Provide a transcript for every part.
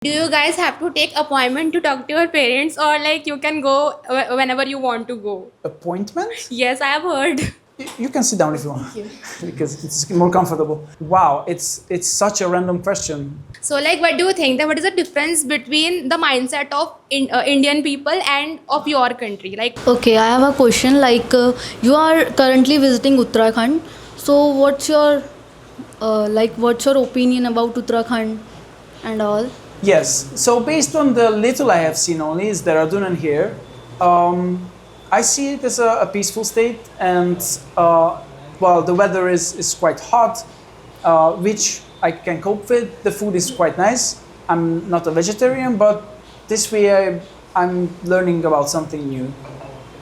Do you guys have to take appointment to talk to your parents, or like you can go whenever you want to go? Appointment? Yes, I have heard. You can sit down if you want, because it's more comfortable. Wow, it's such a random question. So, like, what do you think that what is the difference between the mindset of Indian people and of your country? Like, Okay, I have a question. You are currently visiting Uttarakhand. So, what's your opinion about Uttarakhand and all? Yes, so based on the little I have seen only, is Dehradun and here, I see it as a peaceful state, and well, the weather is quite hot, which I can cope with. The food is quite nice. I'm not a vegetarian, but this way I'm learning about something new,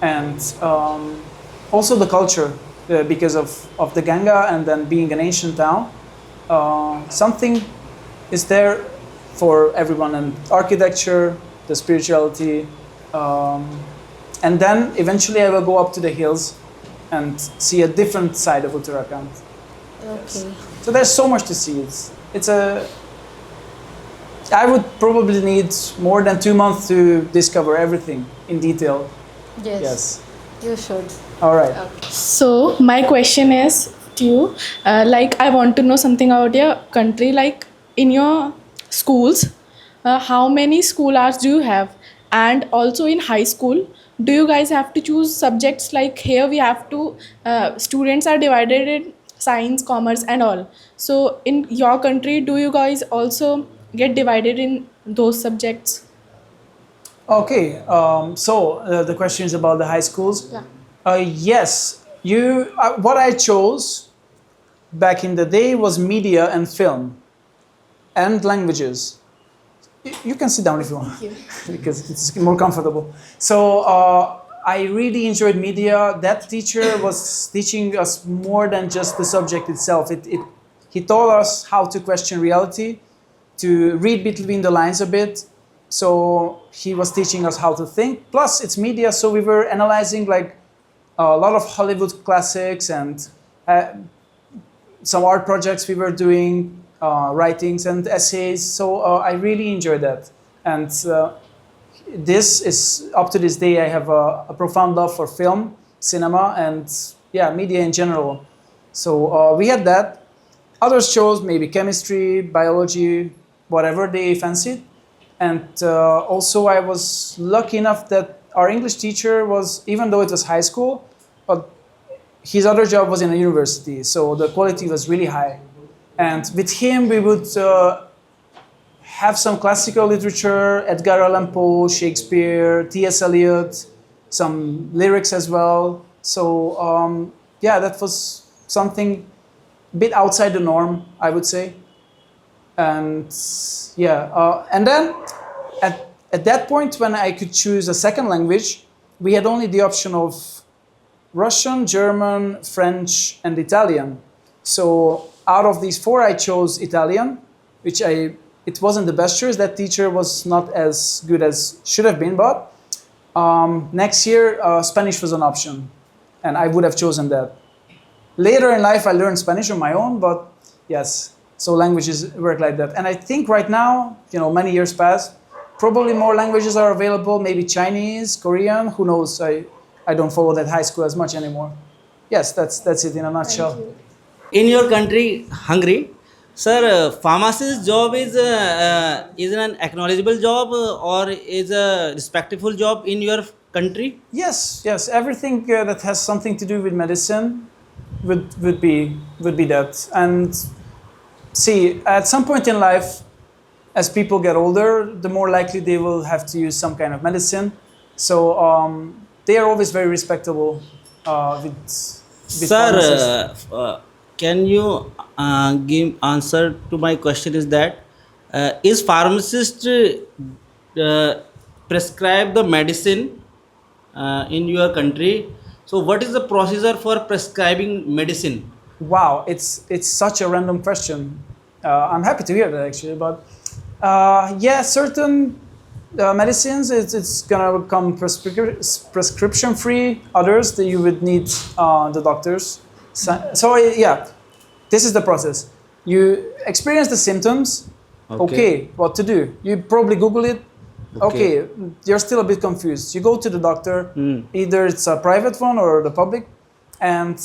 and also the culture, because of the Ganga and then being an ancient town, something is there for everyone, and architecture, the spirituality, and then eventually I will go up to the hills and see a different side of Uttarakhand. Okay. So there's so much to see. I would probably need more than 2 months to discover everything in detail. Yes. You should. All right. So my question is to you, I want to know something about your country. Like in your schools, how many school hours do you have? And also in high school, do you guys have to choose subjects? Like here we have to, students are divided in science, commerce and all. So in your country, do you guys also get divided in those subjects? Okay. So the question is about the high schools. Yeah. Yes. What I chose back in the day was media and film and languages. You can sit down if you want, because it's more comfortable. So I really enjoyed media. That teacher was teaching us more than just the subject itself. He taught us how to question reality, to read between the lines a bit. So he was teaching us how to think. Plus, it's media, so we were analyzing like a lot of Hollywood classics and some art projects we were doing, writings and essays. So I really enjoyed that. And this is, up to this day, I have a profound love for film, cinema, and yeah, media in general. So we had that. Others chose maybe chemistry, biology, whatever they fancied. And also I was lucky enough that our English teacher was, even though it was high school, but his other job was in a university, so the quality was really high. And with him we would have some classical literature, Edgar Allan Poe, Shakespeare, T.S. Eliot, some lyrics as well. So yeah, that was something a bit outside the norm, I would say. And yeah, and then at that point, when I could choose a second language, we had only the option of Russian, German, French, and Italian. So out of these four, I chose Italian, which it wasn't the best choice. That teacher was not as good as should have been, but next year, Spanish was an option, and I would have chosen that. Later in life, I learned Spanish on my own, but yes, so languages work like that. And I think right now, many years passed, probably more languages are available, maybe Chinese, Korean, who knows? I don't follow that high school as much anymore. Yes, that's it in a nutshell. In your country, Hungary, sir, pharmacist job is an acknowledgeable job or is a respectful job in your country? Yes, everything that has something to do with medicine would be that. And see, at some point in life, as people get older, the more likely they will have to use some kind of medicine. So they are always very respectable with Sir, can you give answer to my question is that is pharmacist prescribe the medicine in your country? So what is the procedure for prescribing medicine? Wow, it's such a random question. I'm happy to hear that actually, but yeah, certain medicines it's gonna come prescription free. Others that you would need the doctors. So yeah, this is the process. You experience the symptoms, Okay, what to do? You probably Google it. Okay. Okay, you're still a bit confused. You go to the doctor, either it's a private one or the public, and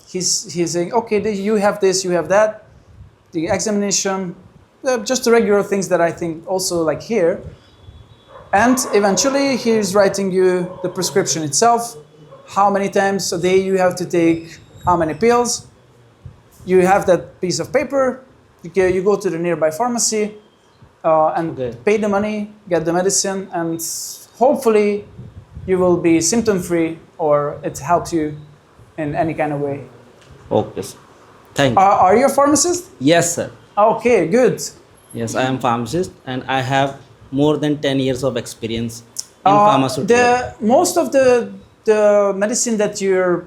he's saying, okay, you have this, you have that, the examination, just the regular things that I think also like here, and eventually he's writing you the prescription itself, how many times a day you have to take, how many pills. You have that piece of paper. You go to the nearby pharmacy and Okay. pay the money, get the medicine, and hopefully you will be symptom free or it helps you in any kind of way. Okay, sir. Thank you. Are you a pharmacist? Yes, sir. Okay, good. Yes, I am pharmacist and I have more than 10 years of experience in pharmaceutical. Most of the medicine that you're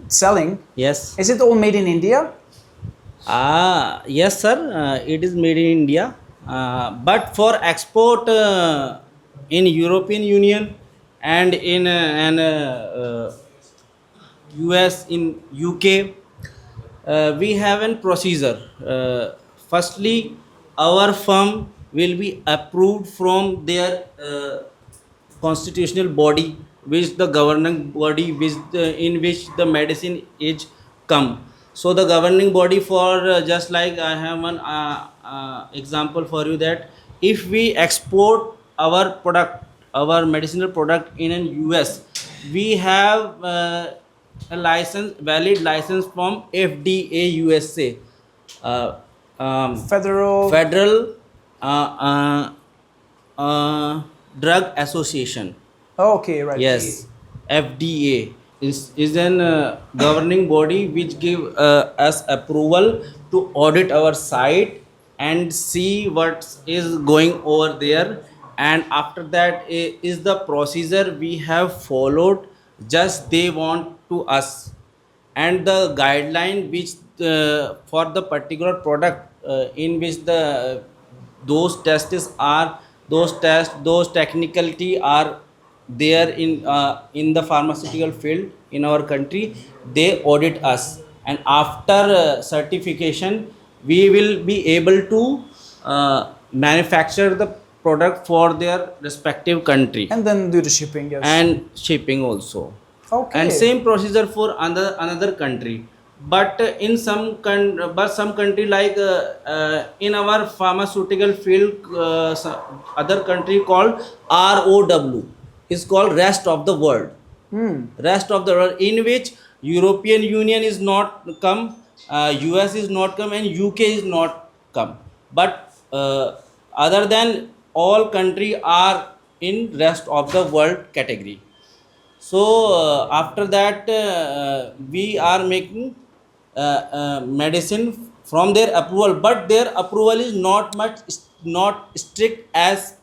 selling, Yes. is it all made in India? Yes, sir. It is made in India. But for export in European Union and in US, in UK, we have a procedure. Firstly, our firm will be approved from their constitutional body, which the governing body in which the medicine is come. So the governing body for just like I have one example for you, that if we export our product, our medicinal product in an US, we have a license, valid license from FDA USA, uh, Federal uh, Drug Association. Okay, right. Yes, FDA is an governing body which give us approval to audit our site and see what is going over there. And after that is the procedure we have followed. Just they want to us, and the guideline which for the particular product in which the those tests are, those technicality are there in the pharmaceutical field in our country. They audit us, and after certification we will be able to manufacture the product for their respective country And then do the shipping, yes. and shipping also. Okay. And same procedure for another country. But but some country like in our pharmaceutical field, other country called ROW is called rest of the world. Rest of the world, in which European Union is not come, US is not come, and UK is not come. But other than all country are in rest of the world category. So after that we are making medicine from their approval, but their approval is not strict as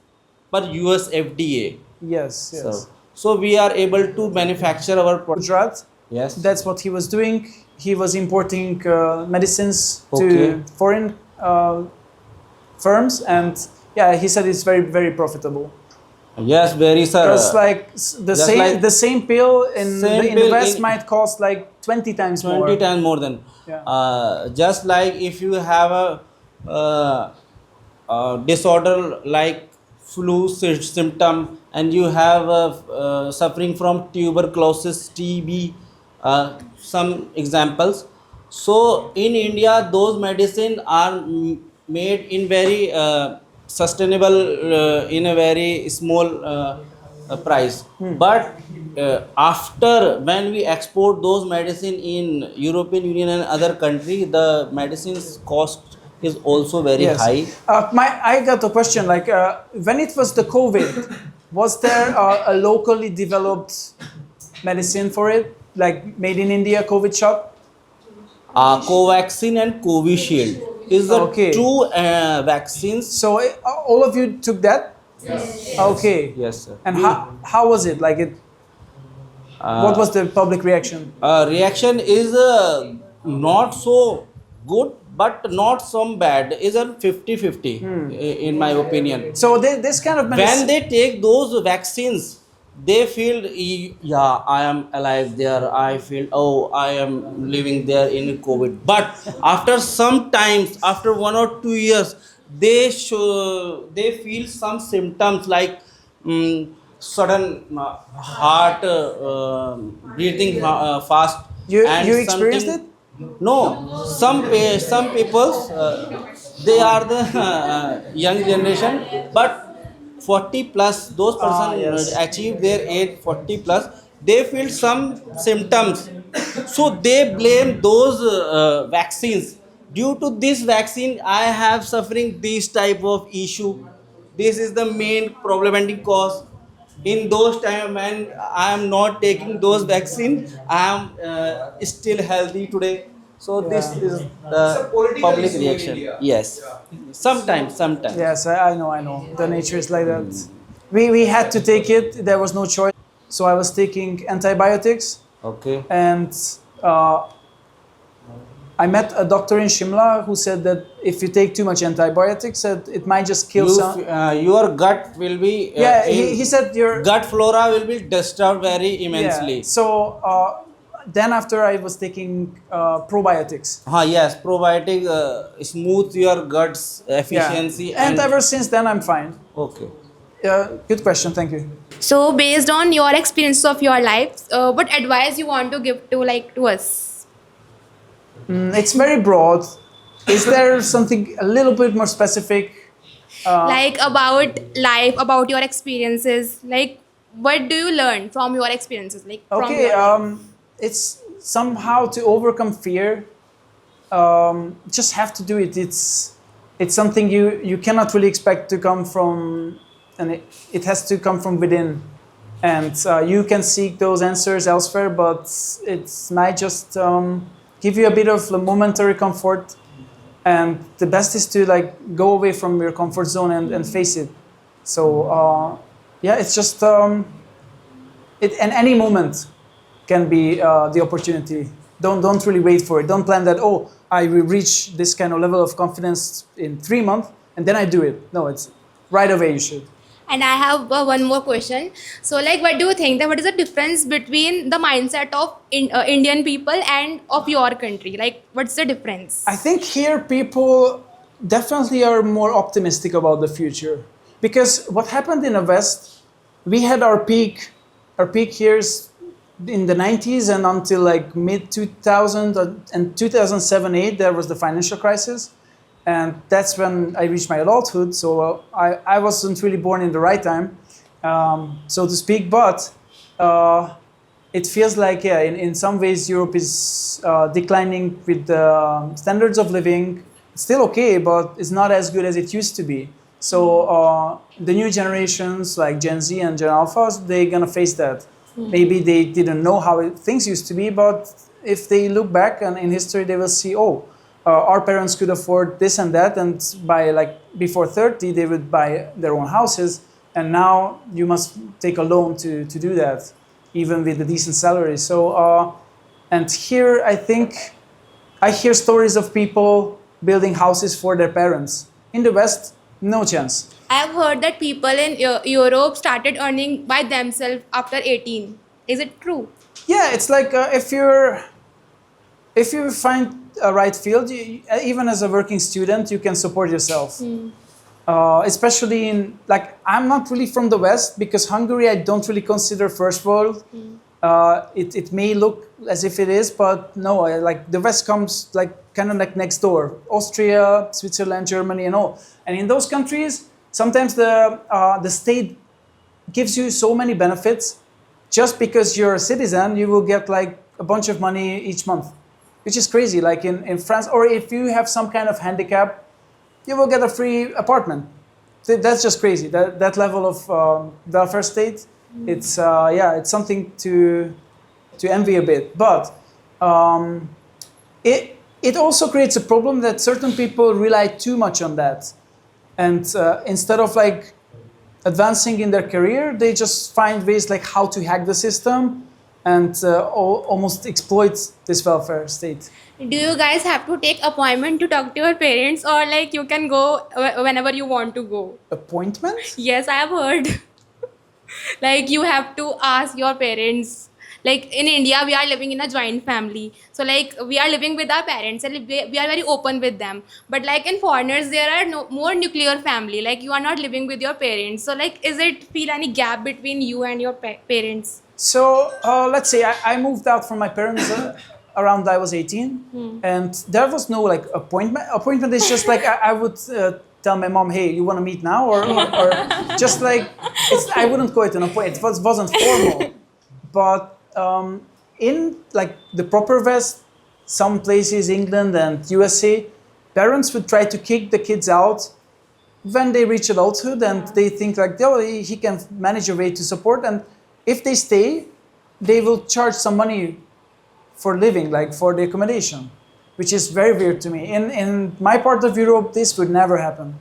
per US FDA. Yes, yes. So we are able to manufacture our product. Gujarat, Yes. that's what he was doing. He was importing medicines Okay. to foreign firms, and yeah, he said it's very, very profitable. Yes, very, sir. Because like the same pill in Same the pill West in- might cost like 20 times 20 more. times more than. Yeah. Just like if you have a disorder like flu symptom, and you have suffering from tuberculosis, TB, some examples. So in India, those medicine are made in very sustainable, in a very small price. But after when we export those medicine in European Union and other country, the medicines cost is also very Yes. high. I got a question. Like when it was the COVID, was there a locally developed medicine for it, like made in India COVID shot? Covaxin and Covishield is the Okay. two vaccines. So all of you took that? Yes. Okay. Yes, sir. And how was it? Like it? What was the public reaction? Reaction is not so good, but not so bad. Is a 50-50 in my opinion. So this kind of medicine. When they take those vaccines, they feel yeah, I am alive there, I feel, oh, I am living there in COVID. But after some times, after 1 or 2 years, they feel some symptoms like sudden heart breathing fast, and You experienced something. it? No, some people, they are the young generation, but 40 plus, those person Yes. achieve their age 40 plus, they feel some symptoms, so they blame those vaccines. Due to this vaccine, I have suffering this type of issue. This is the main problematic cause. In those time when I am not taking those vaccine, I am still healthy today. So this Yeah. is the public reaction. Yes, sometimes. Yes, I know. The nature is like that. We had to take it. There was no choice. So I was taking antibiotics, Okay. and uh, I met a doctor in Shimla who said that if you take too much antibiotics, that it might just kill some. Your gut will be Yeah, in he said your gut flora will be disturbed very immensely. yeah. So then after I was taking probiotics. Yes, probiotic smooth your guts Yeah, efficiency and and ever since then I'm fine. okay. Good question. Thank you. So based on your experiences of your life, what advice you want to give to to us? It's very broad. Is there something a little bit more specific? Like about life, about your experiences, like what do you learn from your experiences, like from Okay, your life? it's somehow to overcome fear. Just have to do it. It's something you cannot really expect to come from, and it has to come from within. And you can seek those answers elsewhere, but it might just give you a bit of momentary comfort. And the best is to like go away from your comfort zone and face it. So yeah, it's just it, and any moment can be the opportunity. Don't really wait for it. Don't plan that. Oh, I will reach this kind of level of confidence in 3 months, and then I do it. No, it's right away. You should. And I have one more question. So like what do you think that what is the difference between the mindset of Indian people and of your country, like what's the difference? I think here people definitely are more optimistic about the future because what happened in the West, we had our peak years in the 90s and until like mid 2000 and 2007-8 there was the financial crisis, and that's when I reached my adulthood. So I wasn't really born in the right time, so to speak. But it feels like yeah, in some ways Europe is declining with the standards of living. It's still okay, but it's not as good as it used to be. So the new generations like Gen Z and Gen Alphas, they're gonna face that. Maybe they didn't know how things used to be, but if they look back and in history, they will see, oh, our parents could afford this and that, and by like before 30, they would buy their own houses, and now you must take a loan to do that, even with a decent salary. So, and here I think I hear stories of people building houses for their parents. In the West, no chance. I have heard that people in Europe started earning by themselves after 18. Is it true? Yeah, it's like if you find a right field, even as a working student, you can support yourself. Especially in like I'm not really from the West because Hungary I don't really consider first world. It may look as if it is, but no. Like the West comes like kind of like next door, Austria, Switzerland, Germany, and all. And in those countries, sometimes the state gives you so many benefits. Just because you're a citizen, you will get like a bunch of money each month, which is crazy. Like in France, or if you have some kind of handicap, you will get a free apartment. That's just crazy. That level of welfare state, it's yeah, it's something to envy a bit. But it also creates a problem that certain people rely too much on that, and instead of like advancing in their career, they just find ways like how to hack the system and almost exploit this welfare state. Do you guys have to take appointment to talk to your parents, or like you can go whenever you want to go? Appointment? Yes, I have heard. Like you have to ask your parents. Like in India, we are living in a joint family. So like we are living with our parents and we are very open with them. But like in foreigners, there are no more nuclear family. Like you are not living with your parents. So like, is it feel any gap between you and your parents? So let's say I moved out from my parents around I was 18, and there was no like appointment. Appointment is just like I would tell my mom, "Hey, you want to meet now?" or just like I wouldn't call it an appointment. It wasn't formal, but in like the proper West, some places, England and USA, parents would try to kick the kids out when they reach adulthood and they think like, oh, he can manage a way to support, and if they stay, they will charge some money for living, like for the accommodation, which is very weird to me. In my part of Europe, this would never happen.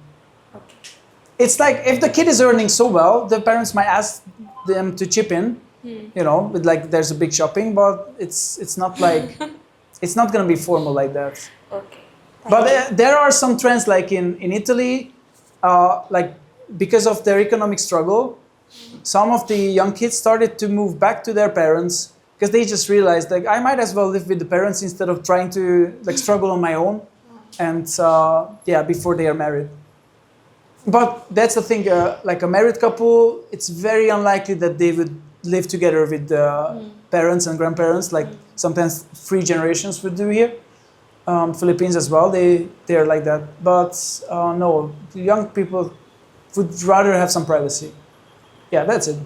It's like if the kid is earning so well, the parents might ask them to chip in, with like there's a big shopping, but it's not like it's not gonna be formal like that. Okay. But there are some trends like in Italy, like because of their economic struggle, some of the young kids started to move back to their parents because they just realized like I might as well live with the parents instead of trying to like struggle on my own, and before they are married. But that's the thing, like a married couple, it's very unlikely that they would live together with parents and grandparents, like sometimes 3 generations would do here. Philippines as well, they're like that. But no, young people would rather have some privacy. Yeah, that's it.